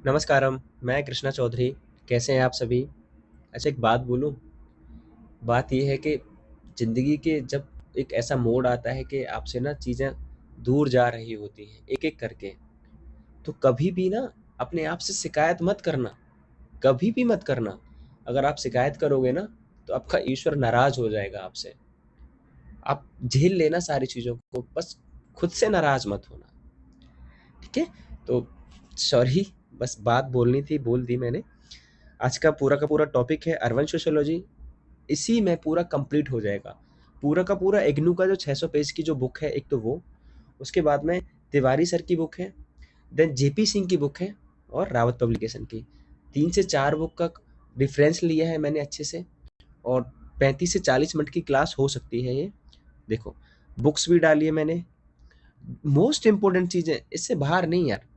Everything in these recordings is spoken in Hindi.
नमस्कारम, मैं कृष्णा चौधरी। कैसे हैं आप सभी? अच्छा, एक बात बोलूँ? बात ये है कि ज़िंदगी के जब एक ऐसा मोड़ आता है कि आपसे ना चीज़ें दूर जा रही होती हैं, एक-एक करके, तो कभी भी ना अपने आप से शिकायत मत करना, कभी भी मत करना। अगर आप शिकायत करोगे ना, तो आपका ईश्वर नाराज़ हो जाएगा आपसे। आप झेल लेना सारी चीज़ों को, बस खुद से नाराज़ मत होना, ठीक है? तो सॉरी, बस बात बोलनी थी, बोल दी मैंने। आज का पूरा टॉपिक है अर्बन सोशियोलॉजी। इसी में पूरा कंप्लीट हो जाएगा। पूरा का पूरा इग्नू का जो 600 पेज की जो बुक है, एक तो वो, उसके बाद में तिवारी सर की बुक है, देन जेपी सिंह की बुक है और रावत पब्लिकेशन की। 3 से 4 बुक का रेफरेंस लिया है मैंने अच्छे से, और 35 से 40 मिनट की क्लास हो सकती है ये। देखो, बुक्स भी डाली है मैंने। मोस्ट इम्पोर्टेंट चीज़ है, इससे बाहर नहीं यार।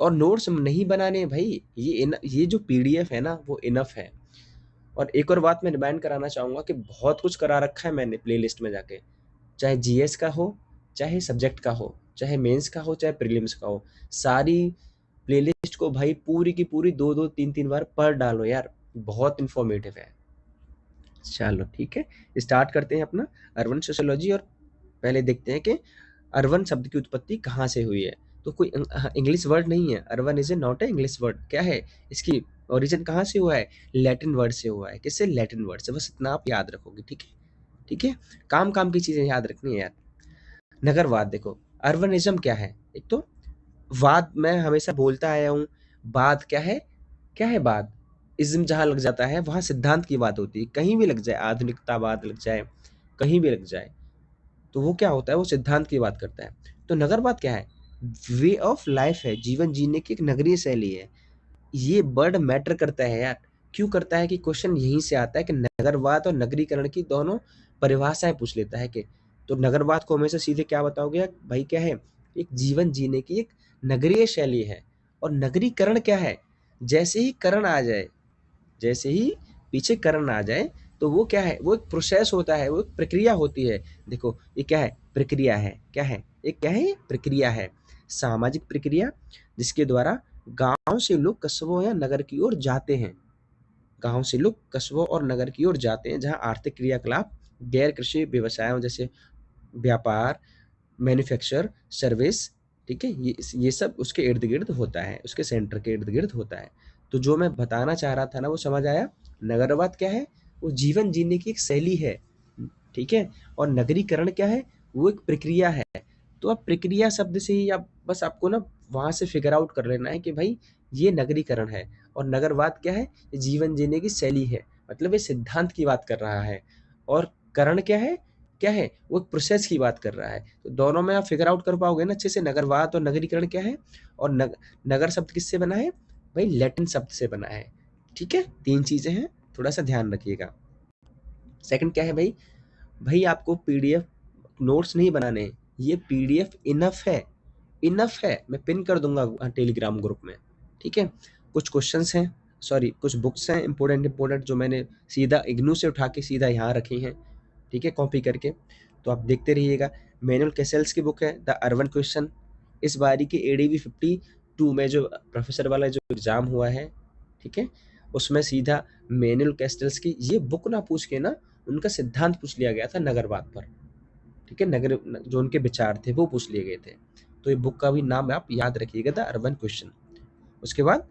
और नोट्स नहीं बनाने हैं भाई, ये जो पीडीएफ है ना, वो इनफ है। और एक और बात मैं रिमाइंड कराना चाहूँगा कि बहुत कुछ करा रखा है मैंने प्लेलिस्ट में जाके। चाहे जीएस का हो, चाहे सब्जेक्ट का हो, चाहे मेंस का हो, चाहे प्रीलिम्स का हो, सारी प्लेलिस्ट को भाई पूरी की पूरी 2-2 3-3 बार पढ़ डालो यार, बहुत इन्फॉर्मेटिव है। चलो ठीक है, स्टार्ट करते हैं अपना अर्बन सोशियोलॉजी। और पहले देखते हैं कि अर्बन शब्द की उत्पत्ति कहाँ से हुई है। तो कोई इंग्लिश वर्ड नहीं है। Urban is a not a English word. क्या है इसकी ओरिजिन, कहाँ से हुआ है? लैटिन वर्ड से हुआ है। किससे? लैटिन वर्ड से। बस इतना आप याद रखोगे, ठीक है? ठीक है, काम काम की चीजें याद रखनी है यार। नगरवाद देखो, अर्बनिज्म क्या है? एक तो वाद, मैं हमेशा बोलता आया हूँ, बाद क्या है? क्या है बाद? इज्म जहाँ लग जाता है वहाँ सिद्धांत की बात होती है। कहीं भी लग जाए, आधुनिकतावाद लग जाए, कहीं भी लग जाए, तो वो क्या होता है? वो सिद्धांत की बात करता है। तो नगरवाद क्या है? वे ऑफ लाइफ है, जीवन जीने की एक नगरीय शैली है। ये वर्ड मैटर करता है यार। क्यों करता है? कि क्वेश्चन यहीं से आता है कि नगरवाद और नगरीकरण की दोनों परिभाषाएं पूछ लेता है कि, तो नगरवाद को हमेशा सीधे क्या बताओगे भाई? क्या है? एक जीवन जीने की एक नगरीय शैली है। और नगरीकरण क्या है? जैसे ही करण आ जाए, जैसे ही पीछे करण आ जाए, तो वो क्या है? वो एक प्रोसेस होता है, वो एक प्रक्रिया होती है। देखो, ये क्या है? प्रक्रिया है। क्या है? एक क्या है? ये प्रक्रिया है, सामाजिक प्रक्रिया, जिसके द्वारा गांव से लोग कस्बों या नगर की ओर जाते हैं। गांव से लोग कस्बों और नगर की ओर जाते हैं, जहां आर्थिक क्रियाकलाप गैर कृषि व्यवसायों जैसे व्यापार, मैन्युफैक्चर, सर्विस, ठीक है, ये सब उसके इर्द गिर्द होता है, उसके सेंटर के इर्द गिर्द होता है। तो जो मैं बताना चाह रहा था ना, वो समझ आया? नगरवाद क्या है? वो जीवन जीने की एक शैली है, ठीक है। और नगरीकरण क्या है? वो एक प्रक्रिया है। तो अब प्रक्रिया शब्द से ही आप बस, आपको ना वहां से फिगर आउट कर लेना है कि भाई ये नगरीकरण है। और नगरवाद क्या है? ये जीवन जीने की शैली है, मतलब ये सिद्धांत की बात कर रहा है। और करण क्या है? क्या है? वो एक प्रोसेस की बात कर रहा है। तो दोनों में आप फिगर आउट कर पाओगे ना अच्छे से, नगरवाद और नगरीकरण क्या है। और नगर शब्द किससे बना है भाई? लैटिन शब्द से बना है, ठीक है। 3 चीजें हैं, थोड़ा सा ध्यान रखिएगा। सेकंड क्या है भाई? भाई आपको पीडीएफ नोट्स नहीं बनाने हैं, ये पीडीएफ इनफ है। इनफ है, मैं पिन कर दूंगा टेलीग्राम ग्रुप में, ठीक है। कुछ क्वेश्चंस हैं, सॉरी कुछ बुक्स हैं इंपॉर्टेंट इंपॉर्टेंट, जो मैंने सीधा इग्नू से उठा के सीधा यहाँ रखी हैं, ठीक है, कॉपी करके। तो आप देखते रहिएगा। मैनुअल कैसेल्स की बुक है द अर्बन क्वेश्चन। इस बारी के एडीवी 52 में जो प्रोफेसर वाला जो एग्जाम हुआ है, ठीक है, उसमें सीधा मैनुअल कैसेल्स की ये बुक ना पूछ के ना, उनका सिद्धांत पूछ लिया गया था नगरवाद पर, ठीक है। नगर जो उनके विचार थे वो पूछ लिए गए थे। तो ये बुक का भी नाम आप याद रखिएगा, द अर्बन क्वेश्चन। उसके बाद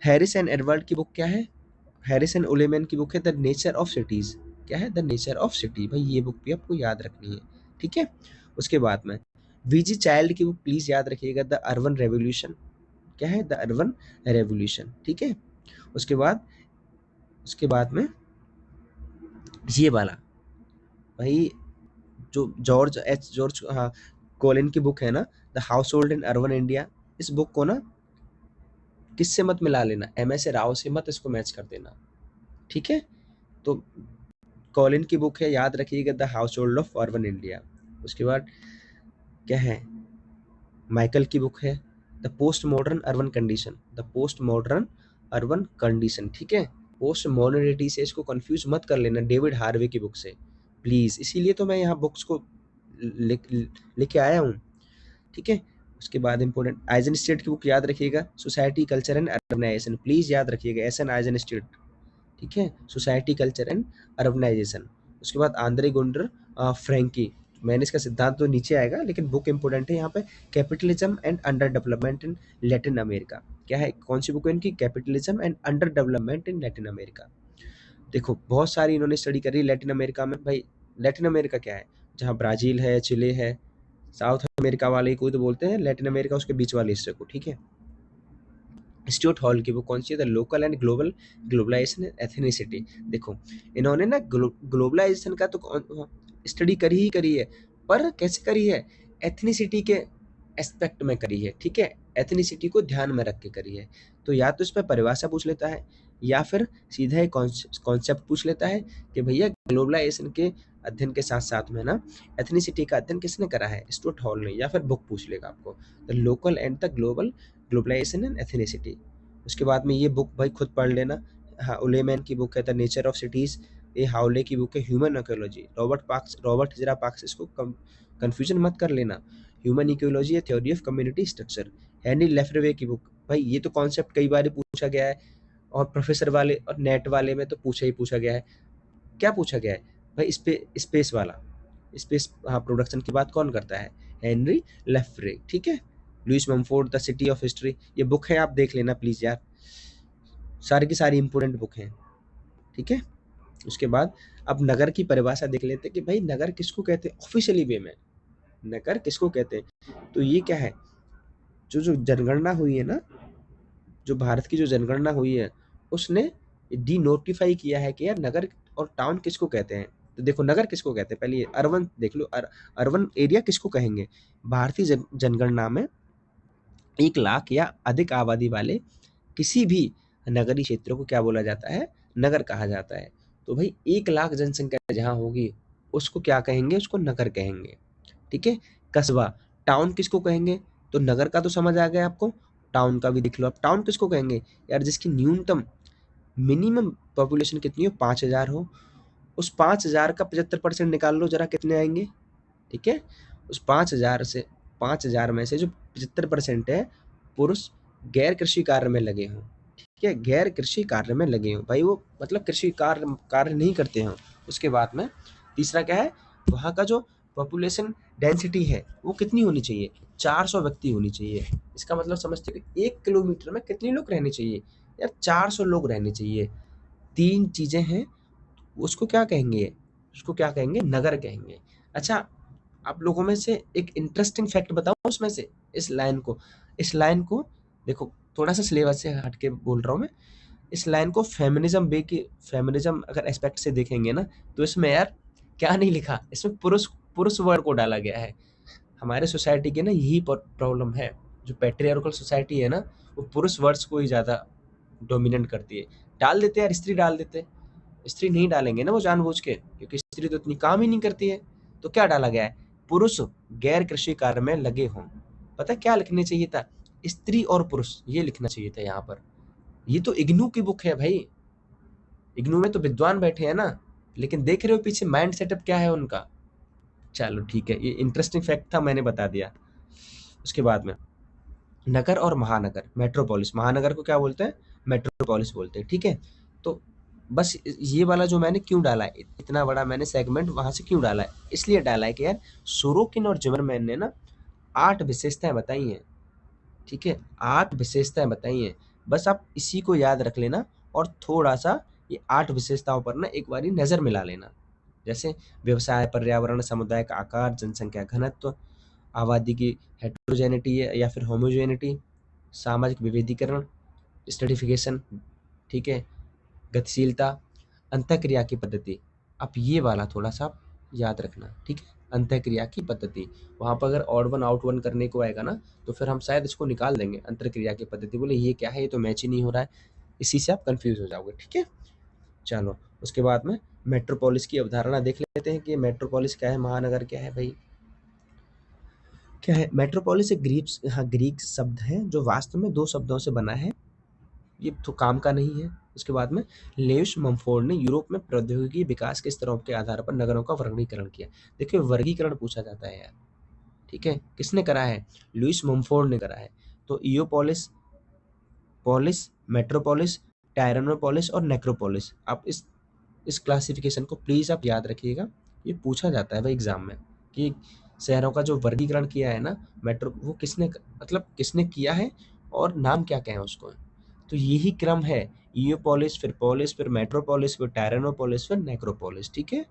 हैरिस एंड एडवर्ड की बुक क्या है? हैरिस एंड उलेमैन की बुक है द नेचर ऑफ सिटीज। क्या है? The nature of city. भाई ये बुक भी आपको याद रखनी है, ठीक है। उसके बाद में वीजी चाइल्ड की बुक प्लीज याद रखिएगा, द अर्बन रेवोल्यूशन। क्या है? द अर्बन रेवोल्यूशन, ठीक है। उसके बाद, में ये वाला भाई, जो जॉर्ज हाँ कोलिन की बुक है ना, the house hold in urban India. इस बुक को ना किससे मत मिला लेना, MS राव से मत इसको मैच कर देना, ठीक है। तो कॉलिन की बुक है, याद रखिएगा, the house hold of urban India. उसके बाद क्या है? माइकल की बुक है the post modern urban condition. The post modern urban condition, ठीक है। पोस्ट मॉडर्निटी से इसको कंफ्यूज मत कर लेना डेविड हार्वे की बुक से, प्लीज। इसीलिए तो मैं यहाँ बुक्स को लिख लिख के आया हूँ, ठीक है। उसके बाद इंपॉर्टेंट आइजन स्टेट की बुक याद रखिएगा, society culture and urbanization, please याद रखिएगा, एस एन आइजन स्टेट, ठीक है, सोसाइटी कल्चर एंड अर्बनाइजेशन। उसके बाद आंद्रे गुंडर फ्रैंकी, मैंने इसका सिद्धांत तो नीचे आएगा लेकिन बुक इंपॉर्टेंट है यहाँ पे, capitalism and under development in Latin America. क्या है, कौन सी बुक है इनकी, capitalism and under development in Latin America. देखो बहुत सारी इन्होंने स्टडी करी लैटिन अमेरिका में। भाई लैटिन अमेरिका क्या है, जहाँ ब्राजील है, चिले है, साउथ अमेरिका वाले को तो बोलते हैं लैटिन अमेरिका, उसके बीच वाले हिस्से को, ठीक है। स्टुअर्ट हॉल की बुक कौन सी है, the local and global globalization ethnicity. देखो इन्होंने ना ग्लोबलाइजेशन का तो स्टडी करी ही करी है, पर कैसे करी है, एथनिसिटी के एस्पेक्ट में करी है, ठीक है, एथनिसिटी को ध्यान में रख के करी है। तो या तो इस पर परिभाषा पूछ लेता है या फिर सीधा एक कॉन्सेप्ट पूछ लेता है कि भैया ग्लोबलाइजेशन के अध्ययन के साथ साथ में ना एथनिसिटी का अध्ययन किसने करा है, स्टुअर्ट हॉल ने, या फिर बुक पूछ लेगा आपको, the local and the global globalization and ethnicity. उसके बाद में ये बुक भाई खुद पढ़ लेना, हाँ उलेमैन की बुक है द नेचर ऑफ सिटीज़, ये हाउले की बुक है human ecology, Robert Ezra Parks, इसको कंफ्यूजन मत कर लेना, human ecology, theory of community structure, Henry Lefebvre की बुक। भाई ये तो कॉन्सेप्ट कई बार पूछा गया है और प्रोफेसर वाले और नेट वाले में तो पूछा गया है। क्या पूछा गया है भाई, स्पेस वाला, स्पेस हाँ प्रोडक्शन की बात कौन करता है, हेनरी लेफ्रे, ठीक है। Louis Mumford the city of history, ये बुक है आप देख लेना प्लीज यार, सारी की सारी इंपोर्टेंट बुक हैं, ठीक है। उसके बाद अब नगर की परिभाषा देख लेते हैं कि भाई नगर किसको कहते हैं ऑफिशियली वे में, नगर किसको कहते हैं। तो ये क्या है, जो जनगणना हुई है ना, जो भारत की जो जनगणना हुई है उसने डी नोटिफाई किया है कि यार नगर और टाउन किसको कहते हैं। तो देखो नगर किसको कहते हैं, पहले ये अर्बन देख लो, अर्बन एरिया किसको कहेंगे, भारतीय जनगणना में 1 लाख या अधिक आबादी वाले किसी भी नगरीय क्षेत्र को क्या बोला जाता है, नगर कहा जाता है। तो भाई 1 लाख जनसंख्या जहाँ होगी उसको क्या कहेंगे, उसको नगर कहेंगे, ठीक है। कस्बा, टाउन किसको कहेंगे, तो नगर का तो समझ आ गया आपको, टाउन का भी देख लो। अब टाउन किसको कहेंगे यार, जिसकी न्यूनतम मिनिमम पॉपुलेशन कितनी हो, 5,000 हो, उस 5,000 का 75% निकाल लो जरा, कितने आएंगे, ठीक है। उस 5,000 में से जो 75% है पुरुष गैर कृषि कार्य में लगे हों, ठीक है, गैर कृषि कार्य में लगे हों, भाई वो मतलब कृषि कार्य नहीं करते हों। उसके बाद में तीसरा क्या है, वहाँ का जो पॉपुलेशन डेंसिटी है वो कितनी होनी चाहिए, 400 व्यक्ति होनी चाहिए। इसका मतलब समझते हो कि 1 किलोमीटर में कितने लोग रहने चाहिए यार, 400 लोग रहने चाहिए। 3 चीज़ें हैं, उसको क्या कहेंगे, उसको क्या कहेंगे, नगर कहेंगे। अच्छा आप लोगों में से एक इंटरेस्टिंग फैक्ट बताऊं उसमें से, इस लाइन को देखो, थोड़ा सा सिलेबस से हट के बोल रहा हूँ मैं, इस लाइन को फेमिनिज्म अगर एस्पेक्ट से देखेंगे ना, तो इसमें यार क्या नहीं लिखा, इसमें पुरुष पुरुष वर्ड को डाला गया है। हमारे सोसाइटी के ना यही प्रॉब्लम है, जो पैट्रियार्कल सोसाइटी है ना, वो पुरुष वर्ड्स को ही ज़्यादा डोमिनेट करती है। डाल देते हैं यार, स्त्री डाल देते हैं, स्त्री नहीं डालेंगे ना वो जानबूझ के, क्योंकि स्त्री तो इतनी काम ही नहीं करती है। तो क्या डाला गया है, पुरुष गैर कृषि कार्य में लगे हों। पता है क्या लिखने चाहिए था, स्त्री और पुरुष, ये लिखना चाहिए था यहाँ पर। ये तो इग्नू की बुक है भाई, इग्नू में तो विद्वान बैठे हैं ना, लेकिन देख रहे हो पीछे माइंड सेटअप क्या है उनका। चलो ठीक है, ये इंटरेस्टिंग फैक्ट था, मैंने बता दिया। उसके बाद में नगर और महानगर, मेट्रोपोलिस, महानगर को क्या बोलते हैं, मेट्रोपोलिस बोलते हैं, ठीक है। तो बस ये वाला जो मैंने क्यों डाला है, इतना बड़ा मैंने सेगमेंट वहाँ से क्यों डाला है, इसलिए डाला है कि यार सोरोकिन और जिमरमैन ने ना 8 विशेषताएं बताई हैं, ठीक है, 8 विशेषताएं बताई हैं। बस आप इसी को याद रख लेना और थोड़ा सा ये 8 विशेषताओं पर ना एक बारी नज़र मिला लेना। जैसे व्यवसाय, पर्यावरण, समुदाय का आकार, जनसंख्या घनत्व, आबादी की हेट्रोजेनिटी या फिर होमोजेनिटी, सामाजिक विविधीकरण, स्ट्रेटिफिकेशन, ठीक है, गतिशीलता, अंतःक्रिया की पद्धति। अब ये वाला थोड़ा सा आप याद रखना, ठीक है, अंतःक्रिया की पद्धति। वहाँ पर अगर ऑड वन आउट वन करने को आएगा ना, तो फिर हम शायद इसको निकाल देंगे, अंतःक्रिया की पद्धति, बोले ये क्या है, ये तो मैच ही नहीं हो रहा है, इसी से आप कंफ्यूज हो जाओगे, ठीक है। चलो उसके बाद में मेट्रोपोलिस की अवधारणा देख लेते हैं कि मेट्रोपोलिस क्या है, महानगर क्या है भाई, क्या है मेट्रोपोलिस। एक ग्रीक शब्द है जो वास्तव में 2 शब्दों से बना है, ये तो काम का नहीं है। उसके बाद में लेविस मम्फोर्ड ने यूरोप में प्रौद्योगिकी विकास के स्तरों के आधार पर नगरों का वर्गीकरण किया। देखिए वर्गीकरण पूछा जाता है यार, ठीक है, किसने करा है? लुइस मम्फोर्ड ने करा है। तो इयोपोलिस, पोलिस, मेट्रोपोलिस, टायरेनोपोलिस और नेक्रोपोलिस, आप इस क्लासिफिकेशन को प्लीज आप याद रखिएगा। ये पूछा जाता है भाई एग्जाम में कि शहरों का जो वर्गीकरण किया है ना मेट्रो, वो किसने मतलब किसने किया है और नाम क्या क्या है उसको। तो यही क्रम है, इयोपोलिस, फिर मेट्रोपोलिस, फिर टायरेनोपोलिस, फिर नेक्रोपोलिस। ठीक है,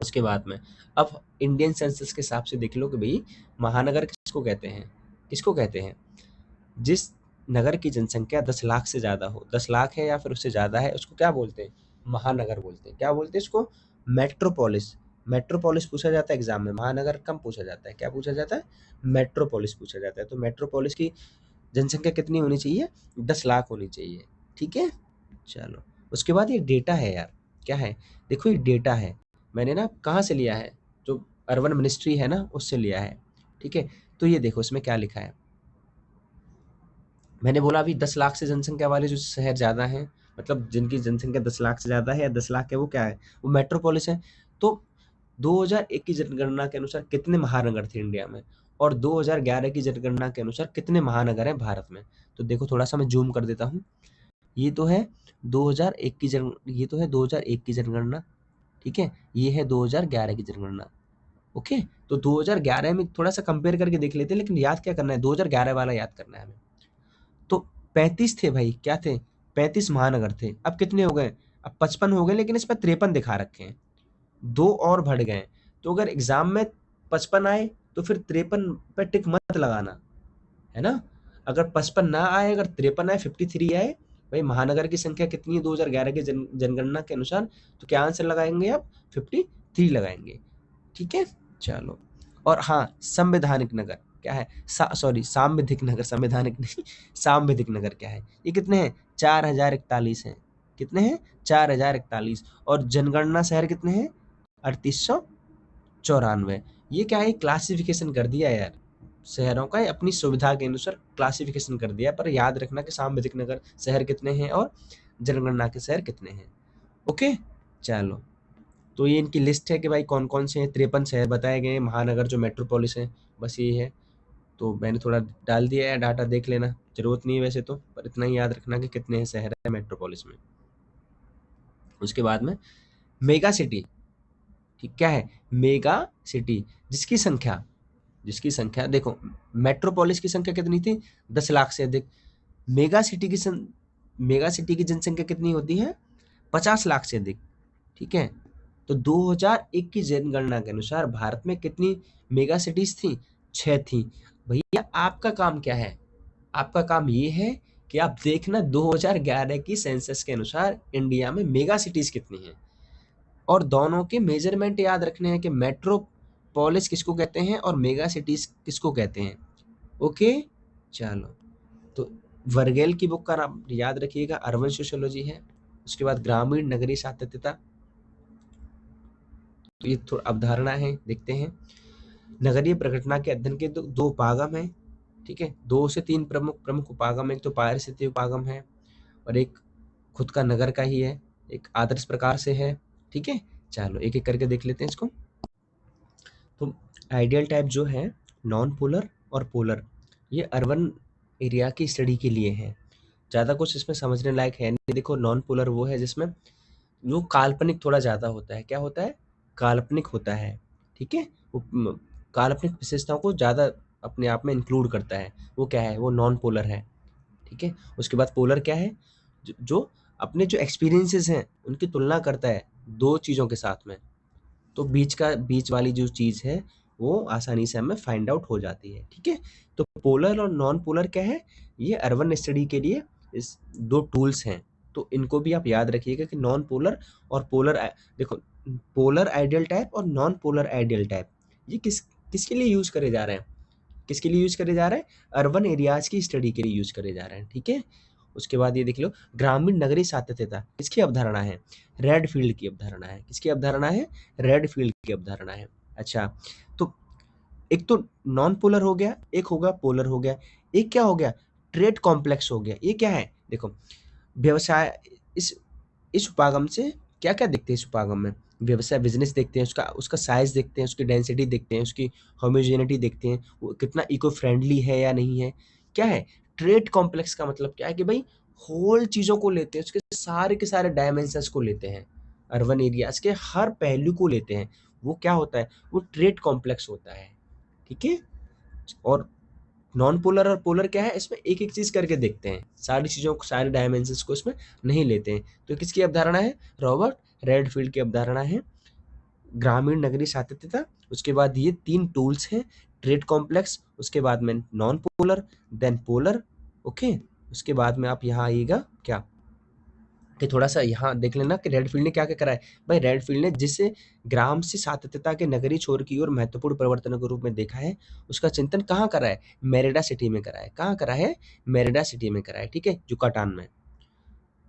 उसके बाद में अब इंडियन सेंसस के हिसाब से देख लो कि भाई महानगर किसको कहते हैं? किसको कहते हैं? जिस नगर की जनसंख्या 10 लाख से ज़्यादा हो, 10 लाख है या फिर उससे ज़्यादा है, उसको क्या बोलते हैं? महानगर बोलते हैं। क्या बोलते हैं इसको? मेट्रोपोलिस। मेट्रोपोलिस पूछा जाता है एग्जाम में, महानगर कम पूछा जाता है। क्या पूछा जाता है? मेट्रोपोलिस पूछा जाता है। तो मेट्रोपोलिस की जनसंख्या कितनी होनी चाहिए? 10 लाख होनी चाहिए। ठीक है, चलो उसके बाद ये डेटा है यार, क्या है? देखो ये डेटा है, मैंने ना कहाँ से लिया है? जो अर्बन मिनिस्ट्री है ना उससे लिया है। ठीक है, तो ये देखो इसमें क्या लिखा है। मैंने बोला अभी 10 लाख से जनसंख्या वाले जो शहर ज़्यादा हैं, मतलब जिनकी जनसंख्या 10 लाख से ज़्यादा है या 10 लाख है, वो क्या है? वो मेट्रोपोलिस है। तो 2001 की जनगणना के अनुसार कितने महानगर थे इंडिया में, और 2011 की जनगणना के अनुसार कितने महानगर हैं भारत में? तो देखो थोड़ा सा मैं जूम कर देता हूँ। ये तो है 2001 की जन ये तो है 2001 की जनगणना, ठीक है? ये है 2011 की जनगणना। ओके, तो 2011 में थोड़ा सा कंपेयर करके देख लेते हैं, लेकिन याद क्या करना है? 2011 वाला याद करना है हमें। तो 35 थे भाई, क्या थे? 35 महानगर थे। अब कितने हो गए? अब 55 हो गए, लेकिन इसमें 53 दिखा रखे हैं, 2 और बढ़ गए। तो अगर एग्जाम में 55 आए तो फिर 53 पे टिक मत लगाना, है ना? अगर 55 ना आए, अगर 53 आए, 53 आए, भाई महानगर की संख्या कितनी है 2011 की जनगणना के अनुसार, तो क्या आंसर लगाएंगे आप? 53 लगाएंगे। ठीक है, चलो। और हाँ, संवैधानिक नगर क्या है? सॉरी, सांविधिक नगर, संवैधानिक नहीं, सांविधिक नगर क्या है? ये कितने हैं? 4041 हैं। कितने हैं? 4041। और जनगणना शहर कितने हैं? 3894। ये क्या है? क्लासिफिकेशन कर दिया यार शहरों का, अपनी सुविधा के अनुसार क्लासिफिकेशन कर दिया, पर याद रखना कि सांविधिक नगर शहर कितने हैं और जनगणना के शहर कितने हैं। ओके, चलो। तो ये इनकी लिस्ट है कि भाई कौन कौन से हैं। 53 शहर बताए गए हैं महानगर जो मेट्रोपोलिस हैं, बस ये है। तो मैंने थोड़ा डाल दिया है डाटा, देख लेना, जरूरत नहीं है वैसे तो, पर इतना ही याद रखना कि कितने शहर है मेट्रोपोलिस में। उसके बाद में मेगा सिटी, ठीक, क्या है? मेगा सिटी, जिसकी संख्या देखो, मेट्रोपोलिस की संख्या कितनी थी? 10 लाख से अधिक। मेगा सिटी की मेगा सिटी की जनसंख्या कितनी होती है? 50 लाख से अधिक। ठीक है, तो 2001 की जनगणना के अनुसार भारत में कितनी मेगा सिटीज थी? 6 थी। भैया आपका काम क्या है? आपका काम ये है कि आप देखना 2011 की सेंसस के अनुसार इंडिया में मेगा सिटीज कितनी हैं, और दोनों के मेजरमेंट याद रखने हैं कि मेट्रोपोलिस किसको कहते हैं और मेगा सिटीज किसको कहते हैं। ओके, चलो। तो वर्गेल की बुक का नाम याद रखिएगा, अर्बन सोशियोलॉजी है। उसके बाद ग्रामीण नगरीय सातत्यता, तो ये थोड़ा अवधारणा है, देखते हैं। नगरीय प्रघटना के अध्ययन के दो उपागम हैं, ठीक है, 2 से 3 प्रमुख उपागम है। एक तो पारिस्थितिक उपागम है, और एक खुद का नगर का ही है, एक आदर्श प्रकार से है। ठीक है, चलो एक एक करके देख लेते हैं इसको। तो आइडियल टाइप जो है, नॉन पोलर और पोलर, ये अर्बन एरिया की स्टडी के लिए है। ज़्यादा कुछ इसमें समझने लायक है नहीं। देखो नॉन पोलर वो है जिसमें जो काल्पनिक थोड़ा ज़्यादा होता है। क्या होता है? काल्पनिक होता है। ठीक है, वो काल्पनिक विशेषताओं को ज़्यादा अपने आप में इंक्लूड करता है। वो क्या है? वो नॉन पोलर है। ठीक है, उसके बाद पोलर क्या है? जो अपने जो एक्सपीरियंसेस हैं उनकी तुलना करता है दो चीज़ों के साथ में, तो बीच वाली जो चीज़ है वो आसानी से हमें फाइंड आउट हो जाती है। ठीक है, तो पोलर और नॉन पोलर क्या है? ये अर्बन स्टडी के लिए इस 2 टूल्स हैं। तो इनको भी आप याद रखिएगा कि नॉन पोलर और पोलर, देखो पोलर आइडियल टाइप और नॉन पोलर आइडियल टाइप, ये किसके लिए यूज़ करे जा रहे हैं? किसके लिए यूज़ करे जा रहे हैं? अर्बन एरियाज़ की स्टडी के लिए यूज़ करे जा रहे हैं। ठीक है, उसके बाद ये देख लो, ग्रामीण नगरीय सातत्यता किसकी अवधारणा है? रेडफील्ड की अवधारणा है। किसकी अवधारणा है? रेडफील्ड की अवधारणा है। अच्छा, तो एक तो नॉन पोलर हो गया, एक होगा पोलर हो गया, एक क्या हो गया? ट्रेड कॉम्प्लेक्स हो गया। ये क्या है? देखो व्यवसाय, इस उपागम से क्या-क्या दिखते हैं इस उपागम में? व्यवसाय बिजनेस देखते हैं, उसका उसका साइज देखते हैं, उसकी डेंसिटी देखते हैं, उसकी होमोजेनिटी देखते हैं, वो कितना इको फ्रेंडली है या नहीं है। क्या है ट्रेड कॉम्प्लेक्स का मतलब क्या है कि भाई होल चीज़ों को लेते हैं, उसके सारे के सारे डायमेंशंस को लेते हैं, अर्बन एरियाज के हर पहलू को लेते हैं। वो क्या होता है, वो ट्रेड कॉम्प्लेक्स होता है। ठीक है। और नॉन पोलर और पोलर क्या है, इसमें एक एक चीज करके देखते हैं, सारी चीजों को सारे डायमेंशंस को इसमें नहीं लेते हैं। तो किसकी अवधारणा है, रॉबर्ट रेडफील्ड की अवधारणा है ग्रामीण नगरीय सातत्यता। उसके बाद ये 3 टूल्स हैं, ट्रेड कॉम्प्लेक्स, उसके बाद में non polar, then polar. Okay. उसके बाद में आप यहाँ आइएगा क्या कि थोड़ा सा यहाँ देख लेना कि रेडफील्ड ने क्या क्या करा है। भाई रेडफील्ड ने जिसे ग्राम से सातत्यता के नगरीय छोर की ओर महत्वपूर्ण परिवर्तनों के रूप में देखा है, उसका चिंतन कहाँ करा है, मेरिडा सिटी में करा है। कहाँ करा है, मेरिडा सिटी में करा है। ठीक है, युकाटान में।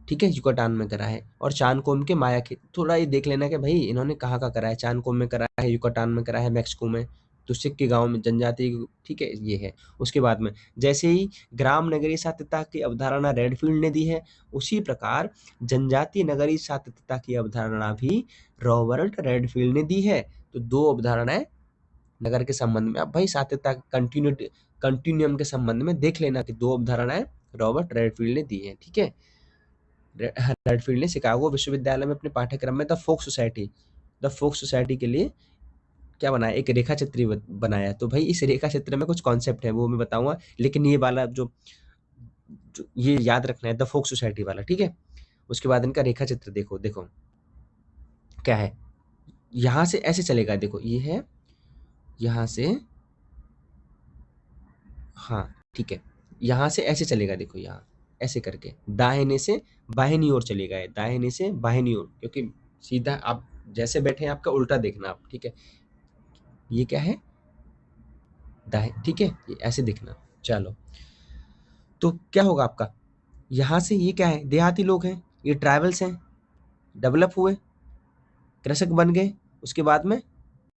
ठीक है, युकाटान में करा है। और चानकोम के माया खेत, थोड़ा ये देख लेना कि भाई इन्होंने कहाँ का करा है, चानकोम में करा है, युकाटान में करा है, मैक्सिको में, तुसिक के गांव में जनजाति। ठीक है, ये है। उसके बाद में जैसे ही ग्राम नगरीय सातत्यता की अवधारणा रेडफील्ड ने दी है, उसी प्रकार जनजातीय नगरीय सातत्यता की अवधारणा भी रॉबर्ट रेडफील्ड ने दी है। तो 2 अवधारणाएं नगर के संबंध में। अब भाई सातत्यता कंटिन्यूटी कंटिन्यूम के संबंध में देख लेना कि 2 अवधारणाएं रॉबर्ट रेडफील्ड ने दी है। ठीक है। रेडफील्ड ने शिकागो विश्वविद्यालय में अपने पाठ्यक्रम में द फोक सोसाइटी के लिए क्या बनाया, एक रेखा चित्र बनाया। तो भाई इस रेखा चित्र में कुछ कॉन्सेप्ट है वो मैं बताऊंगा, लेकिन ये वाला जो ये याद रखना है, द फोक सोसाइटी वाला। ठीक है। उसके बाद इनका रेखा चित्र देखो, देखो क्या है, यहां से ऐसे चलेगा, देखो ये है, यहां से, हाँ ठीक है, यहां से ऐसे चलेगा, देखो यहाँ ऐसे करके दाहिने से बाहिनी ओर चलेगा, है दाहिने से बाहिनी ओर, क्योंकि सीधा आप जैसे बैठे हैं आपका उल्टा देखना आप। ठीक है, ये क्या है, दाएं। ठीक है, ये ऐसे देखना। चलो, तो क्या होगा आपका, यहाँ से ये क्या है, देहाती लोग हैं, ये ट्राइबल्स हैं, डेवलप हुए, कृषक बन गए। उसके बाद में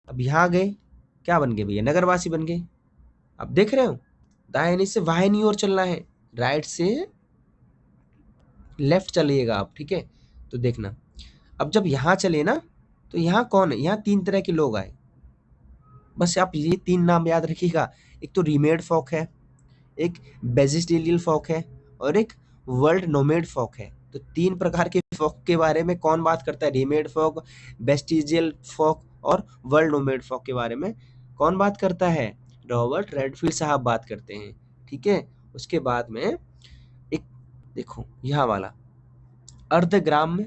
अब यहाँ गए, क्या बन गए भैया, नगरवासी बन गए। अब देख रहे हो, दाहिने से वाहिनी ओर चलना है, राइट से लेफ्ट चलिएगा आप। ठीक है, तो देखना, अब जब यहाँ चले ना, तो यहाँ कौन है, यहाँ 3 तरह के लोग आए। बस आप ये 3 नाम याद रखिएगा, एक तो रीमेड फॉक है, एक बेजिस्टेलियल फॉक है, और एक वर्ल्ड नोमेड फॉक है। तो 3 प्रकार के फॉक के बारे में कौन बात करता है, रीमेड फॉक, बेस्टिजियल फॉक और वर्ल्ड नोमेड फॉक के बारे में कौन बात करता है, रॉबर्ट रेडफील्ड साहब बात करते हैं। ठीक है। उसके बाद में एक देखो यहाँ वाला अर्धग्राम में,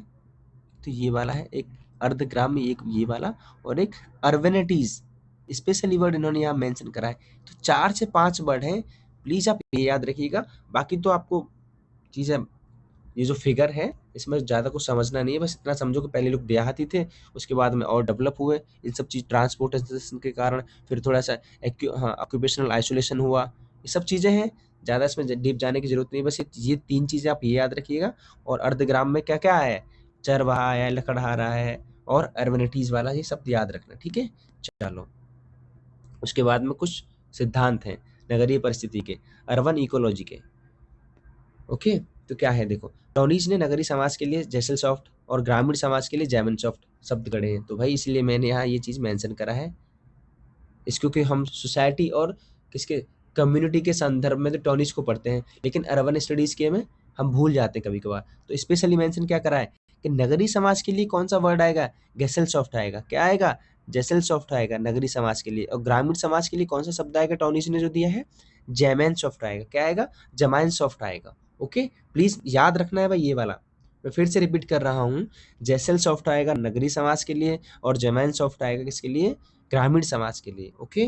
तो ये वाला है एक अर्धग्राम में, एक ये वाला, और एक अर्बेनिटीज, स्पेशली वर्ड इन्होंने यहाँ मेंशन करा है। तो 4 से 5 वर्ड हैं, प्लीज आप ये याद रखिएगा। बाकी तो आपको चीजें, ये जो फिगर है इसमें ज़्यादा कुछ समझना नहीं है, बस इतना समझो कि पहले लोग देहाती थे, उसके बाद में और डेवलप हुए, इन सब चीज़ ट्रांसपोर्टेशन के कारण, फिर थोड़ा सा ऑक्यूपेशनल आइसोलेशन हुआ, ये सब चीज़ें हैं, ज़्यादा इसमें डीप जाने की जरूरत नहीं, बस ये 3 चीज़ें आप ये याद रखिएगा। और अर्धग्राम में क्या क्या है, चरवाहा है, लकड़हारा है, और अर्बनिटीज वाला, ये सब याद रखना। ठीक है। चलो, उसके बाद में कुछ सिद्धांत हैं नगरीय परिस्थिति के, अर्बन इकोलॉजी के। ओके। तो क्या है, देखो टॉनीज ने नगरीय समाज के लिए जैसल सॉफ्ट और ग्रामीण समाज के लिए जैमन सॉफ्ट शब्द गढ़े हैं। तो भाई इसलिए मैंने यहाँ ये चीज़ मेंशन करा है, इसको कि हम सोसाइटी और किसके कम्युनिटी के संदर्भ में तो टॉनीज को पढ़ते हैं, लेकिन अर्बन स्टडीज के में हम भूल जाते हैं कभी कभार। तो स्पेशली मेंशन क्या करा है कि नगरीय समाज के लिए कौन सा वर्ड आएगा, गेसल सॉफ्ट आएगा। क्या आएगा, जेसल सॉफ्ट आएगा नगरीय समाज के लिए। और ग्रामीण समाज के लिए कौन सा शब्द आएगा, टॉनीज ने जो दिया है, जैमैन सॉफ्ट आएगा। क्या आएगा, जमाइन सॉफ्ट आएगा। ओके, प्लीज याद रखना है भाई ये वाला, मैं फिर से रिपीट कर रहा हूँ, जैसल सॉफ्ट आएगा नगरीय समाज के लिए, और जमाइन सॉफ्ट आएगा किसके लिए, ग्रामीण समाज के लिए। ओके।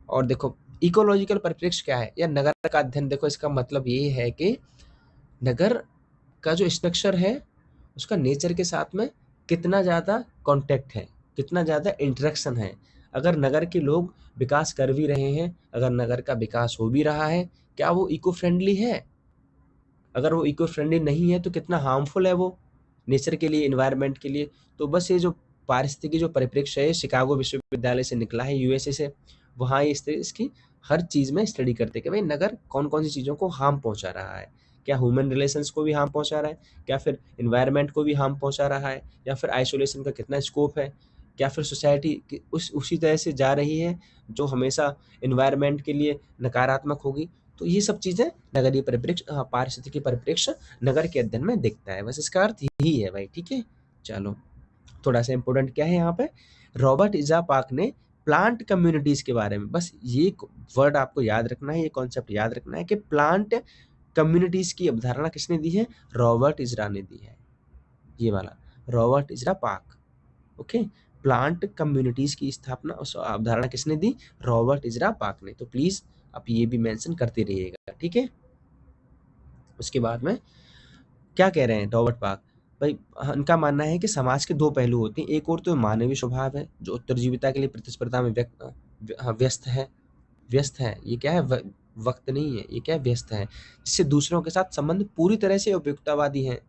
और देखो इकोलॉजिकल परिप्रेक्ष्य क्या है, या नगर का अध्ययन, देखो इसका मतलब ये है कि नगर का जो स्ट्रक्चर है उसका नेचर के साथ में कितना ज़्यादा कांटेक्ट है, कितना ज़्यादा इंटरेक्शन है। अगर नगर के लोग विकास कर भी रहे हैं, अगर नगर का विकास हो भी रहा है, क्या वो इको फ्रेंडली है, अगर वो इको फ्रेंडली नहीं है तो कितना हार्मफुल है वो नेचर के लिए, इन्वायरमेंट के लिए। तो बस ये जो पारिस्थितिकी जो परिप्रेक्ष्य है, शिकागो विश्वविद्यालय से निकला है, यूएसए से, वहाँ ये इसकी हर चीज़ में स्टडी करते हैं कि भाई नगर कौन कौन सी चीज़ों को हार्म पहुँचा रहा है, क्या ह्यूमन रिलेशंस को भी हार्म पहुंचा रहा है, क्या फिर इन्वायरमेंट को भी हार्म पहुंचा रहा है, या फिर आइसोलेशन का कितना स्कोप है, क्या फिर सोसाइटी उसी तरह से जा रही है जो हमेशा इन्वायरमेंट के लिए नकारात्मक होगी। तो ये सब चीजें नगरीय परिप्रेक्ष्य पारिस्थितिकी परिप्रेक्ष्य नगर के अध्ययन में दिखता है। बस इसका अर्थ यही है भाई, ठीक है। चलो थोड़ा सा इंपॉर्टेंट क्या है यहाँ पे, रॉबर्ट इज़ा पार्क ने प्लांट कम्युनिटीज के बारे में, बस ये वर्ड आपको याद रखना है, ये कॉन्सेप्ट याद रखना है कि प्लांट कम्युनिटीज की अवधारणा किसने दी है, रॉबर्ट इज़रा ने दी है। ये वाला Robert Ezra Park, okay. Plant communities की स्थापना अवधारणा किसने दी, रॉबर्ट इज़रा पार्क ने। तो प्लीज आप ये भी मेंशन करते रहिएगा, ठीक है। उसके बाद में क्या कह रहे हैं रॉबर्ट पार्क भाई, उनका मानना है कि समाज के दो पहलू होते हैं, एक और तो मानवीय स्वभाव है जो उत्तरजीविता के लिए प्रतिस्पर्धा में व्यस्त है। ये क्या है, वक्त नहीं है, ये क्या है, व्यस्त है, जिससे दूसरों के साथ संबंध पूरी तरह से उपयुक्तवादी है,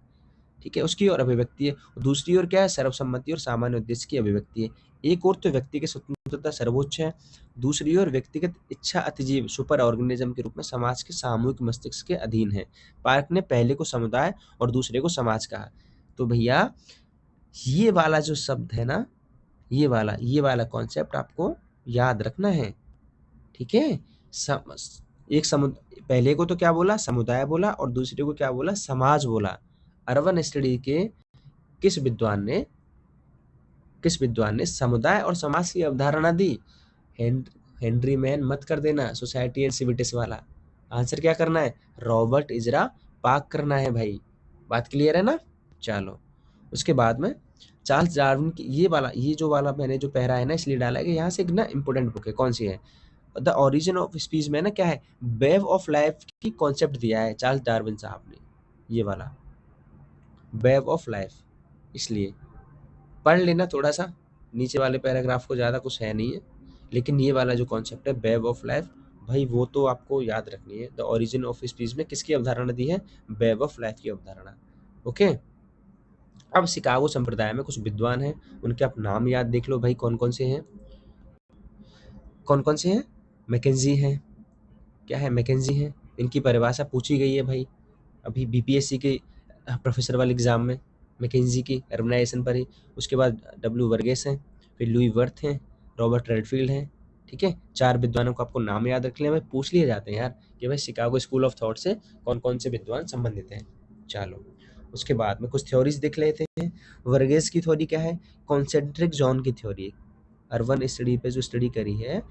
ठीक है, उसकी और अभिव्यक्ति है। दूसरी ओर क्या है, सर्वसम्मति और सामान्य उद्देश्य की अभिव्यक्ति है। एक और तो व्यक्ति की स्वतंत्रता सर्वोच्च है, दूसरी ओर व्यक्तिगत इच्छा अतिजीव सुपर ऑर्गेनिज्म के रूप में समाज के सामूहिक मस्तिष्क के अधीन है। पार्क ने पहले को समुदाय और दूसरे को समाज कहा। तो भैया ये वाला जो शब्द है ना, ये वाला कॉन्सेप्ट आपको याद रखना है, ठीक है। पहले को तो क्या बोला, समुदाय बोला, और दूसरे को क्या बोला, समाज बोला। अर्बन स्टडी के किस विद्वान ने समुदाय और समाज की अवधारणा दी, हेनरी मैन मत कर देना सोसाइटी एंड सिविटिस वाला, आंसर क्या करना है, रॉबर्ट इज़रा पार्क करना है भाई। बात क्लियर है ना। चलो उसके बाद में चार्ल्स डार्विन की ये जो वाला मैंने जो पहरा है ना इसलिए डाला है कि यहाँ से एक ना इंपॉर्टेंट बुक है, कौन सी है, द ओरिजिन ऑफ स्पीच में ना क्या है, वेव ऑफ लाइफ की कॉन्सेप्ट दिया है चार्ल्स डार्विन साहब ने, ये वाला वेव ऑफ लाइफ, इसलिए पढ़ लेना थोड़ा सा, नीचे वाले पैराग्राफ को, ज़्यादा कुछ है नहीं है, लेकिन ये वाला जो कॉन्सेप्ट है वेव ऑफ लाइफ भाई वो तो आपको याद रखनी है। द ओरिजिन ऑफ स्पीच में किसकी अवधारणा दी है, वेव ऑफ लाइफ की अवधारणा, ओके। अब शिकागो संप्रदाय में कुछ विद्वान हैं, उनके आप नाम याद देख लो भाई, कौन कौन से हैं, मैकेंजी हैं, क्या है, मैकेंजी हैं, इनकी परिभाषा पूछी गई है भाई अभी बीपीएससी के प्रोफेसर वाले एग्जाम में, मैकेंजी की अर्बनाइजेशन पर ही। उसके बाद डब्ल्यू वर्गेस हैं, फिर लुई वर्थ हैं, रॉबर्ट रेडफील्ड हैं, ठीक है। 4 विद्वानों को आपको नाम याद रख लें भाई, पूछ लिए जाते हैं यार कि भाई शिकागो स्कूल ऑफ थॉट से कौन कौन से विद्वान संबंधित हैं। चलो उसके बाद में कुछ थ्योरीज देख लेते हैं। वर्गेस की थ्योरी क्या है, कॉन्सेंट्रिक जोन की थ्योरी, अर्बन स्टडी पे जो स्टडी करी है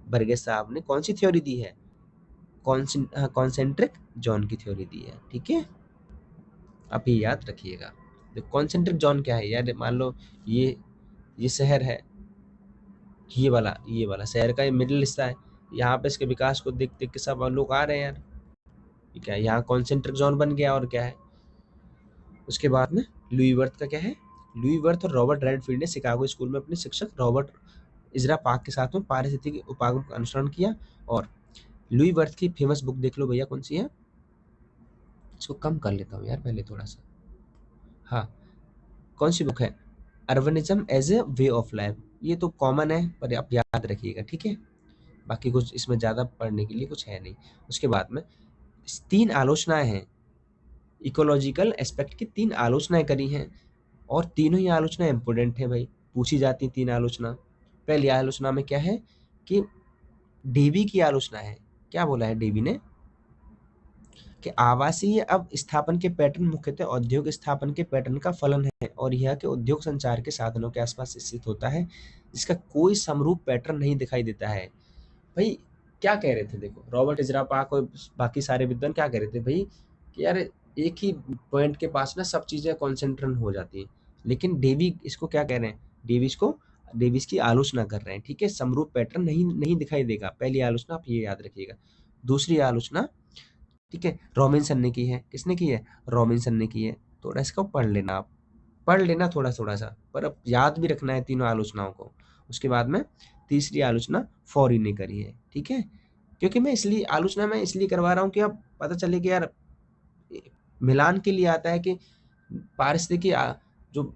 वर्गेस साहब ने, कौन सी थ्योरी दी है, कॉन्सेंट्रिक जोन की थ्योरी दी है, ठीक है। आप ये याद रखिएगा। कॉन्सेंट्रिक जोन क्या है यार, मान लो ये शहर है, ये वाला शहर का ये मिडिल हिस्सा है, यहाँ पे इसके विकास को देख देख के सब लोग आ रहे हैं यार, क्या है, यहाँ कॉन्सेंट्रिक जोन बन गया, और क्या है। उसके बाद में लुई वर्थ का क्या है, लुई वर्थ और रॉबर्ट रेडफील्ड ने शिकागो स्कूल में अपने शिक्षक रॉबर्ट इज़रा पार्क के साथ में पारिस्थितिकी उपागम का अनुसरण किया। और लुई वर्थ की फेमस बुक देख लो भैया, कौन सी है, इसको कम कर लेता हूँ यार पहले थोड़ा सा, हाँ कौन सी बुक है, urbanism as a way of life. ये तो कॉमन है पर आप याद रखिएगा, ठीक है, बाकी कुछ इसमें ज़्यादा पढ़ने के लिए कुछ है नहीं। उसके बाद में 3 आलोचनाएं हैं, इकोलॉजिकल एस्पेक्ट की 3 आलोचनाएं करी हैं, और तीनों ही आलोचना इंपॉर्टेंट है भाई, पूछी जाती 3 आलोचना। पहली आलोचना में क्या है कि डेवी की आलोचना है, क्या बोला है डेवी ने कि आवासीय अब स्थापन के पैटर्न मुख्यतः औद्योगिक स्थापन के पैटर्न का फलन है और यह के उद्योग संचार के साधनों के आसपास स्थित होता है, जिसका कोई समरूप पैटर्न नहीं दिखाई देता है। भाई क्या कह रहे थे, देखो रॉबर्ट इज़रा पार्क और बाकी सारे विद्वान क्या कह रहे थे भाई कि यार एक ही पॉइंट के पास ना सब चीज़ें कॉन्सेंट्रेट हो जाती हैं, लेकिन डेवी इसको क्या कह रहे हैं, डेविस की आलोचना कर रहे हैं, ठीक है, समरूप पैटर्न नहीं दिखाई देगा। पहली आलोचना आप ये याद रखिएगा। दूसरी आलोचना, ठीक है, रॉबिन्सन ने की है, किसने की है, रॉबिन्सन ने की है। थोड़ा इसको पढ़ लेना, आप पढ़ लेना थोड़ा थोड़ा सा, पर अब याद भी रखना है तीनों आलोचनाओं को। उसके बाद में तीसरी आलोचना फॉरी ने करी है, ठीक है, क्योंकि मैं इसलिए करवा रहा हूँ कि अब पता चले कि यार मिलान के लिए आता है कि पारिस्थितिकी जो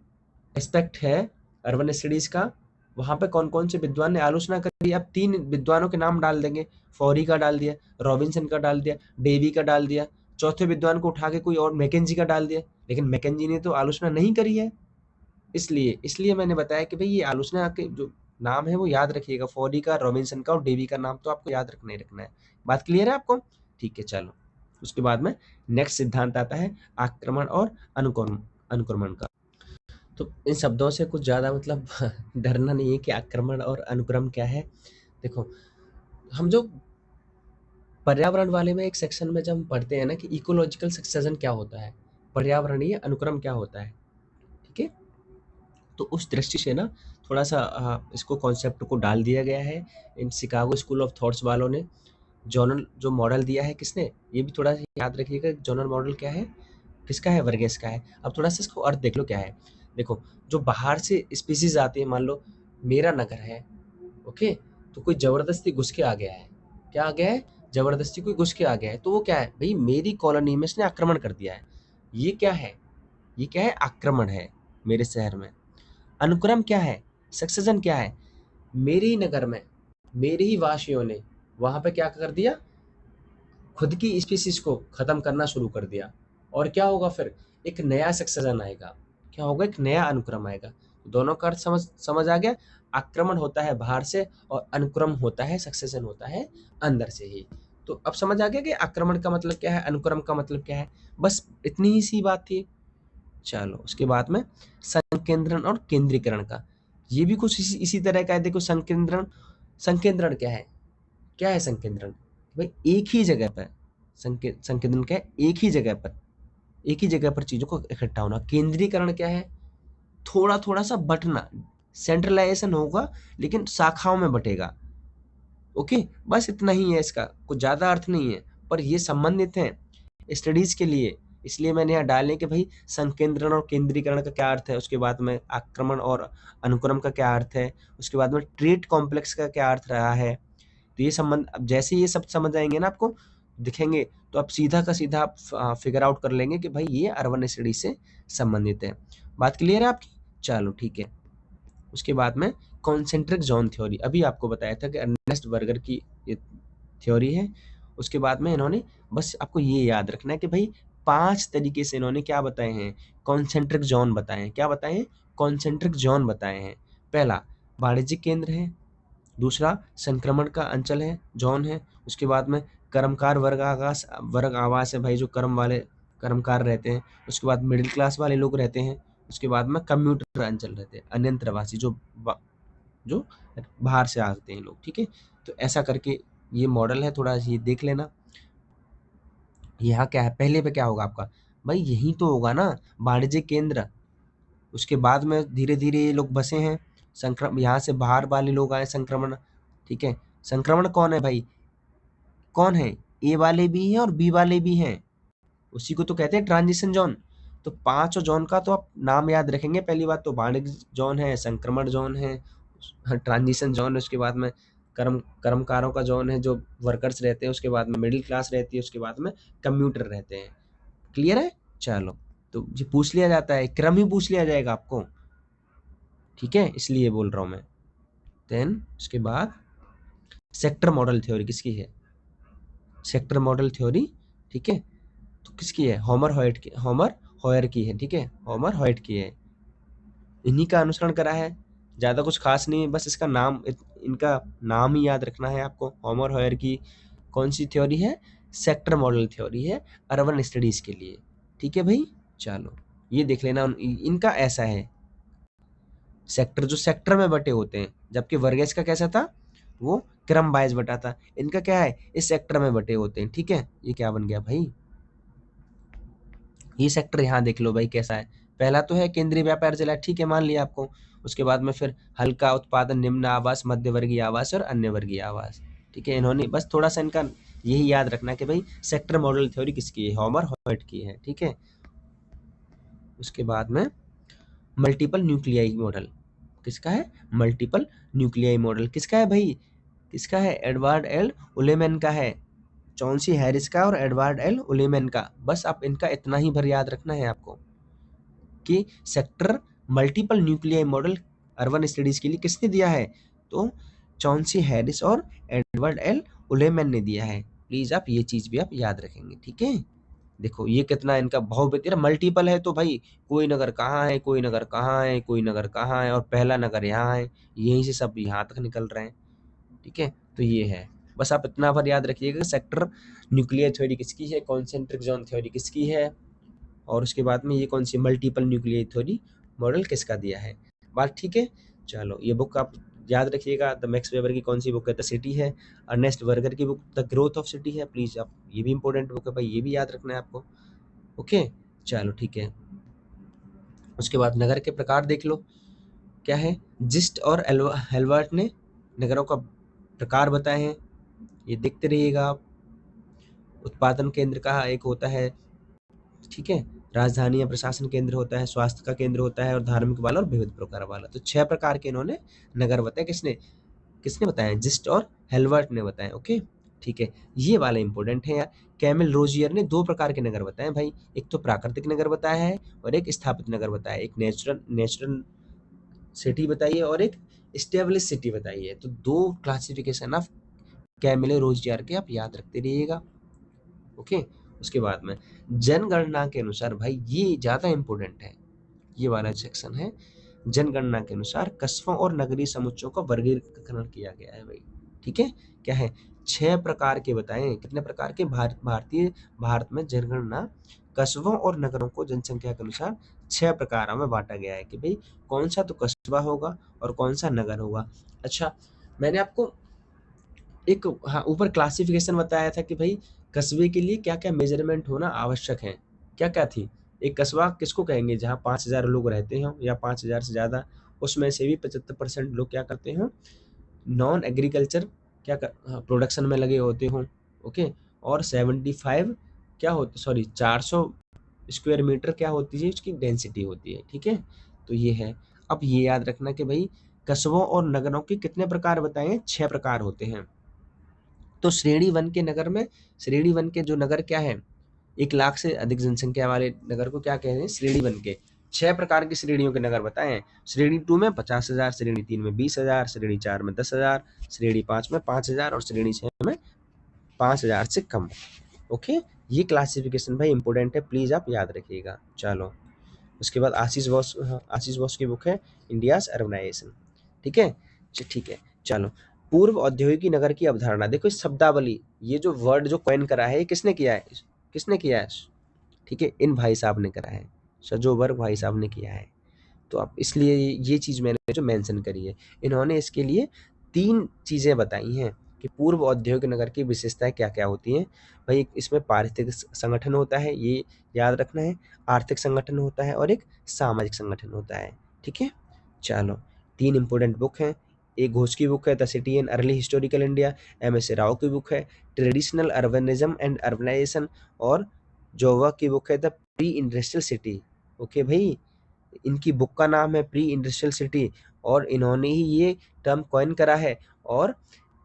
एस्पेक्ट है अर्बन स्टडीज का, वहाँ पे कौन कौन से विद्वान ने आलोचना करी। अब 3 विद्वानों के नाम डाल देंगे, फॉरी का डाल दिया, रॉबिन्सन का डाल दिया, डेवी का डाल दिया, चौथे विद्वान को उठा के कोई और मैकेंजी का डाल दिया, लेकिन मैकेंजी ने तो आलोचना नहीं करी है। इसलिए मैंने बताया कि भाई ये आलोचना के जो नाम है वो याद रखिएगा, फॉरी का, रॉबिन्सन का और डेवी का नाम तो आपको याद रखना ही रखना है। बात क्लियर है आपको? ठीक है, चलो उसके बाद में नेक्स्ट सिद्धांत आता है आक्रमण और अनुक्रमण का। तो इन शब्दों से कुछ ज़्यादा मतलब डरना नहीं है कि आक्रमण और अनुक्रम क्या है। देखो, हम जो पर्यावरण वाले में एक सेक्शन में जब हम पढ़ते हैं ना कि इकोलॉजिकल सक्सेशन क्या होता है, पर्यावरणीय अनुक्रम क्या होता है, ठीक है, तो उस दृष्टि से ना थोड़ा सा इसको कॉन्सेप्ट को डाल दिया गया है in Chicago school of thoughts वालों ने। जॉनल जो मॉडल दिया है किसने, ये भी थोड़ा सा याद रखिएगा। जॉनल मॉडल क्या है, किसका है, वर्गेस का है। अब थोड़ा सा इसको अर्थ देख लो क्या है। देखो, जो बाहर से स्पीसीज आती है, मान लो मेरा नगर है, ओके, तो कोई जबरदस्ती घुस के आ गया है, क्या आ गया है, जबरदस्ती कोई घुस के आ गया है, तो वो क्या है भाई, मेरी कॉलोनी में इसने आक्रमण कर दिया है। ये क्या है, ये क्या है, आक्रमण है मेरे शहर में। अनुक्रम क्या है, सक्सेशन क्या है, मेरे ही नगर में मेरे ही वासियों ने वहां पे क्या कर दिया, खुद की स्पीसीज को खत्म करना शुरू कर दिया। और क्या होगा फिर, एक नया सक्सेशन आएगा, क्या होगा, एक नया अनुक्रम आएगा। दोनों का अर्थ समझ आ गया। आक्रमण होता है बाहर से और अनुक्रम होता है, सक्सेशन होता है अंदर से ही। तो अब समझ आ गया कि आक्रमण का मतलब क्या है, अनुक्रम का मतलब क्या है। बस इतनी ही सी बात थी। चलो उसके बाद में संकेंद्रण और केंद्रीकरण का, ये भी कुछ इसी तरह का है। देखो, संकेंद्रण क्या है संकेंद्रण, भाई एक ही जगह पर संकेंद्रण क्या है, एक ही जगह पर चीजों को इकट्ठा होना। केंद्रीकरण क्या है, थोड़ा थोड़ा सा बंटना, सेंट्रलाइजेशन होगा लेकिन शाखाओं में बटेगा। ओके, बस इतना ही है, इसका कुछ ज्यादा अर्थ नहीं है, पर ये संबंधित है स्टडीज के लिए, इसलिए मैंने यहाँ डालने के भाई संकेंद्रण और केंद्रीकरण का क्या अर्थ है, उसके बाद में आक्रमण और अनुक्रम का क्या अर्थ है, उसके बाद में ट्रेट कॉम्प्लेक्स का क्या अर्थ रहा है। तो ये संबंध, अब जैसे ये सब समझ आएंगे ना आपको दिखेंगे, तो आप सीधा का सीधा आप फिगर आउट कर लेंगे कि भाई ये अर्बन स्टडीज से संबंधित है। बात क्लियर है आपकी? चलो ठीक है। उसके बाद में कॉन्सेंट्रिक जोन थ्योरी, अभी आपको बताया था कि अर्नेस्ट बर्गर की ये थ्योरी है। उसके बाद में इन्होंने, बस आपको ये याद रखना है कि भाई 5 तरीके से इन्होंने क्या बताए हैं, कॉन्सेंट्रिक जोन बताए हैं। क्या बताए हैं, कॉन्सेंट्रिक जोन बताए हैं। पहला वाणिज्यिक केंद्र है, दूसरा संक्रमण का अंचल है, जोन है। उसके बाद में कर्मकार वर्ग आवास है, भाई जो कर्मकार रहते हैं। उसके बाद मिडिल क्लास वाले लोग रहते हैं। उसके बाद में कम्यूटर अंचल रहते हैं, अन्यंत्रवासी जो बाहर से आते हैं लोग, ठीक है। तो ऐसा करके ये मॉडल है, थोड़ा ये देख लेना। यहाँ क्या है, पहले पे क्या होगा आपका, भाई यही तो होगा ना, वाणिज्यिक केंद्र। उसके बाद में धीरे धीरे ये लोग बसे हैं, यहाँ से बाहर वाले लोग आए, संक्रमण, ठीक है। संक्रमण कौन है भाई, कौन है, ए वाले भी हैं और बी वाले भी हैं, उसी को तो कहते हैं ट्रांजिशन जोन। तो 5 जोन का तो आप नाम याद रखेंगे। पहली बात तो वाणिज्य जोन है, संक्रमण जोन है, ट्रांजिशन जोन है, उसके बाद में कर्मकारों का जोन है जो वर्कर्स रहते हैं, उसके बाद में मिडिल क्लास रहती है, उसके बाद में कम्यूटर रहते हैं। क्लियर है? चलो, तो ये पूछ लिया जाता है, क्रम ही पूछ लिया जाएगा आपको, ठीक है, इसलिए बोल रहा हूँ मैं। देन उसके बाद सेक्टर मॉडल थ्योरी किसकी है, सेक्टर मॉडल थ्योरी, ठीक है, तो किसकी है, होमर हॉयर की है, ठीक है, होमर हॉयट की है। इन्हीं का अनुसरण करा है, ज़्यादा कुछ खास नहीं है, बस इसका नाम, इनका नाम ही याद रखना है आपको। होमर हॉयर की कौन सी थ्योरी है, सेक्टर मॉडल थ्योरी है अर्बन स्टडीज़ के लिए, ठीक है भाई। चलो ये देख लेना, इनका ऐसा है, सेक्टर जो सेक्टर में बटे होते हैं, जबकि वर्गेस का कैसा था, वो क्रम वाइज बटा था। इनका क्या है, इस सेक्टर में बटे होते हैं, ठीक है। ये क्या बन गया भाई, ये सेक्टर यहाँ देख लो भाई कैसा है। पहला तो है केंद्रीय व्यापार जिला, ठीक है, मान लिया आपको। उसके बाद में फिर हल्का उत्पादन, निम्न आवास, मध्य वर्गीय आवास और अन्य वर्गीय आवास, ठीक है। इन्होंने बस थोड़ा सा इनका यही याद रखना कि भाई सेक्टर मॉडल थ्योरी किसकी है, होमर हॉयट की है, ठीक है। उसके बाद में मल्टीपल न्यूक्लियाई मॉडल किसका है, मल्टीपल न्यूक्लियाई मॉडल किसका है भाई, किसका है, एडवर्ड एल उलेमैन का है, चॉन्सी हैरिस का और एडवर्ड एल उलेमैन का। बस आप इनका इतना ही भर याद रखना है आपको कि sector multiple nuclei model urban studies के लिए किसने दिया है, तो चॉन्सी हैरिस और एडवर्ड एल उलेमैन ने दिया है। प्लीज आप ये चीज भी आप याद रखेंगे, ठीक है। देखो ये कितना इनका बहुविध मल्टीपल है, तो भाई कोई नगर कहाँ है, कोई नगर कहाँ है, कोई नगर कहाँ है, और पहला नगर यहाँ है, यहीं से सब यहाँ तक निकल रहे हैं। ठीक है, तो ये है। बस आप इतना बार याद रखिएगा सेक्टर न्यूक्लियर थ्योरी किसकी है, कॉन्सेंट्रिक जोन थ्योरी किसकी है, और उसके बाद में ये कौन सी मल्टीपल न्यूक्लियर थ्योरी मॉडल किसका दिया है। बात ठीक है। चलो ये बुक आप याद रखिएगा। द मैक्स वेबर की कौन सी बुक है, द सिटी है। अर्नेस्ट बर्गर की book the growth of city है। प्लीज आप, ये भी इंपॉर्टेंट बुक है भाई, ये भी याद रखना है आपको। ओके, चलो ठीक है। उसके बाद नगर के प्रकार देख लो क्या है। जिस्ट और हेल्बर्ट ने नगरों का प्रकार बताए हैं, ये देखते रहिएगा आप। उत्पादन केंद्र का एक होता है, ठीक है, राजधानी या प्रशासन केंद्र होता है, स्वास्थ्य का केंद्र होता है, और धार्मिक वाला और विविध प्रकार वाला। तो 6 प्रकार के इन्होंने नगर बताए। किसने किसने बताया, जिस्ट और हेल्बर्ट ने बताया। ओके ठीक है, ये वाला इंपॉर्टेंट है यार। कैमिल रोजियर ने 2 प्रकार के नगर बताए भाई, एक तो प्राकृतिक नगर बताया है और एक स्थापित नगर बताया है। एक नेचुरल नेचुरल सिटी बताई है और एक स्टेब्लिश सिटी बताई है। तो 2 क्लासिफिकेशन ऑफ कैमिल रोजियर के आप याद रखते रहिएगा। ओके, उसके बाद में जनगणना के अनुसार, भाई ये ज्यादा इंपॉर्टेंट है, ये वाला सेक्शन है। जनगणना के अनुसार कस्बों और नगरीय समुच्चयों का वर्गीकरण किया गया है भाई। ठीक है, क्या है, 6 प्रकार के बताएं। कितने प्रकार के, भारत में जनगणना कस्बों और नगरों को जनसंख्या के अनुसार 6 प्रकारों में बांटा गया है कि भाई कौन सा तो कस्बा होगा और कौन सा नगर होगा। अच्छा, मैंने आपको एक, हाँ, ऊपर क्लासिफिकेशन बताया था कि भाई कस्बे के लिए क्या क्या मेजरमेंट होना आवश्यक है। क्या क्या थी, एक कस्बा किसको कहेंगे जहाँ 5,000 लोग रहते हो या 5,000 से ज़्यादा, उसमें से भी 75% लोग क्या करते हो, नॉन एग्रीकल्चर क्या कर प्रोडक्शन में लगे होते हो। ओके, और 75 क्या होती, सॉरी 400 स्क्वायर मीटर क्या होती है, उसकी डेंसिटी होती है। ठीक है, तो ये है। अब ये याद रखना कि भाई कस्बों और नगरों के कितने प्रकार बताए, 6 प्रकार होते हैं। तो श्रेणी 1 के नगर में, श्रेणी 1 के जो नगर क्या है, 1 लाख से अधिक जनसंख्या वाले नगर को क्या कहते हैं, श्रेणी 1 के। 6 प्रकार की श्रेणियों के नगर बताए हैं। श्रेणी 2 में 50,000, श्रेणी 3 में 20,000, श्रेणी 4 में 10,000, श्रेणी 5 में 5,000 और श्रेणी 6 में 5,000 से कम। ओके, ये क्लासिफिकेशन भाई इंपॉर्टेंट है, प्लीज आप याद रखिएगा। चलो, उसके बाद आशीष बॉस की बुक है इंडियाज अर्बनाइजेशन। ठीक है, ठीक है। चलो, पूर्व औद्योगिक नगर की अवधारणा देखो। इस शब्दावली, ये जो वर्ड जो कॉइन करा है, ये किसने किया है, किसने किया है, ठीक है, इन भाई साहब ने करा है, सजोबर भाई साहब ने किया है। तो आप इसलिए ये चीज मैंने जो मेंशन करी है, इन्होंने इसके लिए 3 चीजें बताई हैं कि पूर्व औद्योगिक नगर की विशेषताएं क्या क्या होती हैं। भाई इसमें पारिस्थितिक संगठन होता है, ये याद रखना है, आर्थिक संगठन होता है और एक सामाजिक संगठन होता है। ठीक है, चलो 3 इंपॉर्टेंट बुक हैं। एक घोष की बुक है the city in early historical India, MS Rao की बुक है ट्रेडिशनल अर्बनिज्म एंड अर्बनाइजेशन, और जोवा की बुक है the pre industrial city. Okay भाई, इनकी बुक का नाम है प्री इंडस्ट्रियल सिटी, और इन्होंने ही ये टर्म कॉइन करा है। और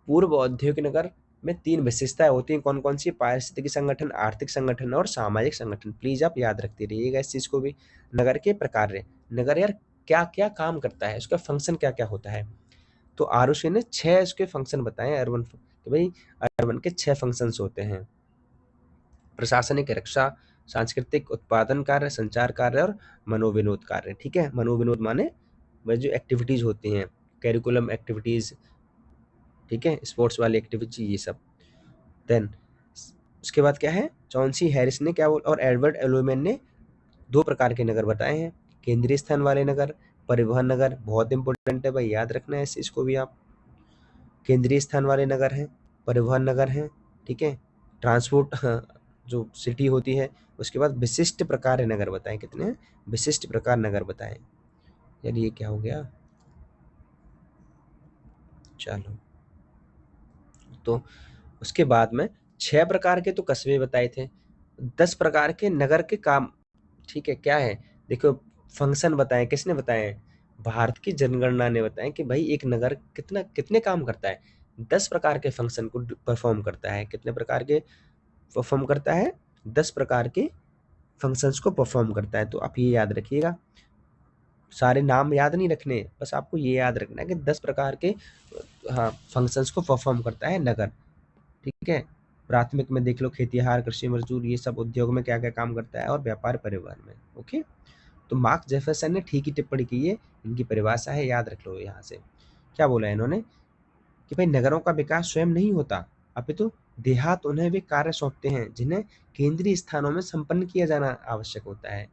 पूर्व औद्योगिक नगर में 3 विशेषताएं होती हैं, कौन कौन सी, पारिस्थितिक संगठन, आर्थिक संगठन और सामाजिक संगठन। प्लीज आप याद रखते रहिएगा इस चीज को भी। नगर के प्रकार, नगर यार क्या क्या काम करता है, उसका फंक्शन क्या क्या होता है। तो आरुषि ने 6 उसके फंक्शन बताए अर्बन कि भाई अर्बन के 6 फंक्शंस होते हैं। प्रशासनिक, रक्षा, सांस्कृतिक, उत्पादन कार्य, संचार कार्य और मनोविनोद कार्य। ठीक है, मनोविनोद माने वह जो एक्टिविटीज होती हैं, कैरिकुलम एक्टिविटीज, ठीक है, स्पोर्ट्स वाली एक्टिविटी, ये सब। देन उसके बाद क्या है, चौंसी हैरिस ने क्या बोल, और एडवर्ड एलोमेन ने 2 प्रकार के नगर बताए हैं, केंद्रीय स्थान वाले नगर, परिवहन नगर। बहुत इंपॉर्टेंट है भाई, याद रखना है इस चीज को भी आप। केंद्रीय स्थान वाले नगर हैं, परिवहन नगर हैं, ठीक है, ट्रांसपोर्ट जो सिटी होती है। उसके बाद विशिष्ट प्रकार नगर बताएं, कितने हैं? विशिष्ट प्रकार नगर बताएं। यार ये क्या हो गया, चलो, तो उसके बाद में 6 प्रकार के तो कस्बे बताए थे, 10 प्रकार के नगर के काम। ठीक है, क्या है, देखो फंक्शन बताएं, किसने बताए, भारत की जनगणना ने बताया कि भाई एक नगर कितने काम करता है, 10 प्रकार के फंक्शन को परफॉर्म करता है। कितने प्रकार के परफॉर्म करता है, 10 प्रकार के फंक्शंस को परफॉर्म करता है। तो आप ये याद रखिएगा, सारे नाम याद नहीं रखने, बस आपको ये याद रखना है कि 10 प्रकार के, हाँ, फंक्शंस को परफॉर्म करता है नगर। ठीक है, प्राथमिक में देख लो खेतीहार, कृषि मजदूर, ये सब उद्योग में क्या क्या काम करता है, और व्यापार परिवहन में। ओके, तो मार्क जेफरसन ने ठीक ही टिप्पणी की है, इनकी परिभाषा है, याद रख लो यहाँ से। क्या बोला है इन्होंने कि भाई नगरों का विकास स्वयं नहीं होता, अपितु देहात उन्हें वे कार्य सौंपते हैं जिन्हें केंद्रीय स्थानों में संपन्न किया जाना आवश्यक होता है।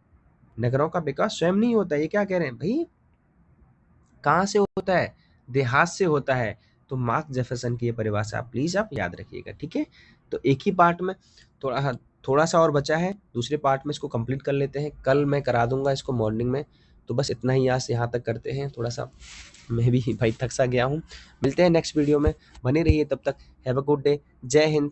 नगरों का विकास स्वयं नहीं होता, ये क्या कह रहे हैं भाई, कहाँ से होता है, देहात से होता है। तो मार्क जेफरसन की ये परिभाषा प्लीज आप याद रखिएगा, ठीक है। तो एक ही पार्ट में थोड़ा सा और बचा है, दूसरे पार्ट में इसको कंप्लीट कर लेते हैं, कल मैं करा दूंगा इसको मॉर्निंग में। तो बस इतना ही आज यहाँ तक करते हैं, थोड़ा सा मैं भी भाई थक सा गया हूँ। मिलते हैं नेक्स्ट वीडियो में, बने रहिए तब तक। हैव अ गुड डे, जय हिंद।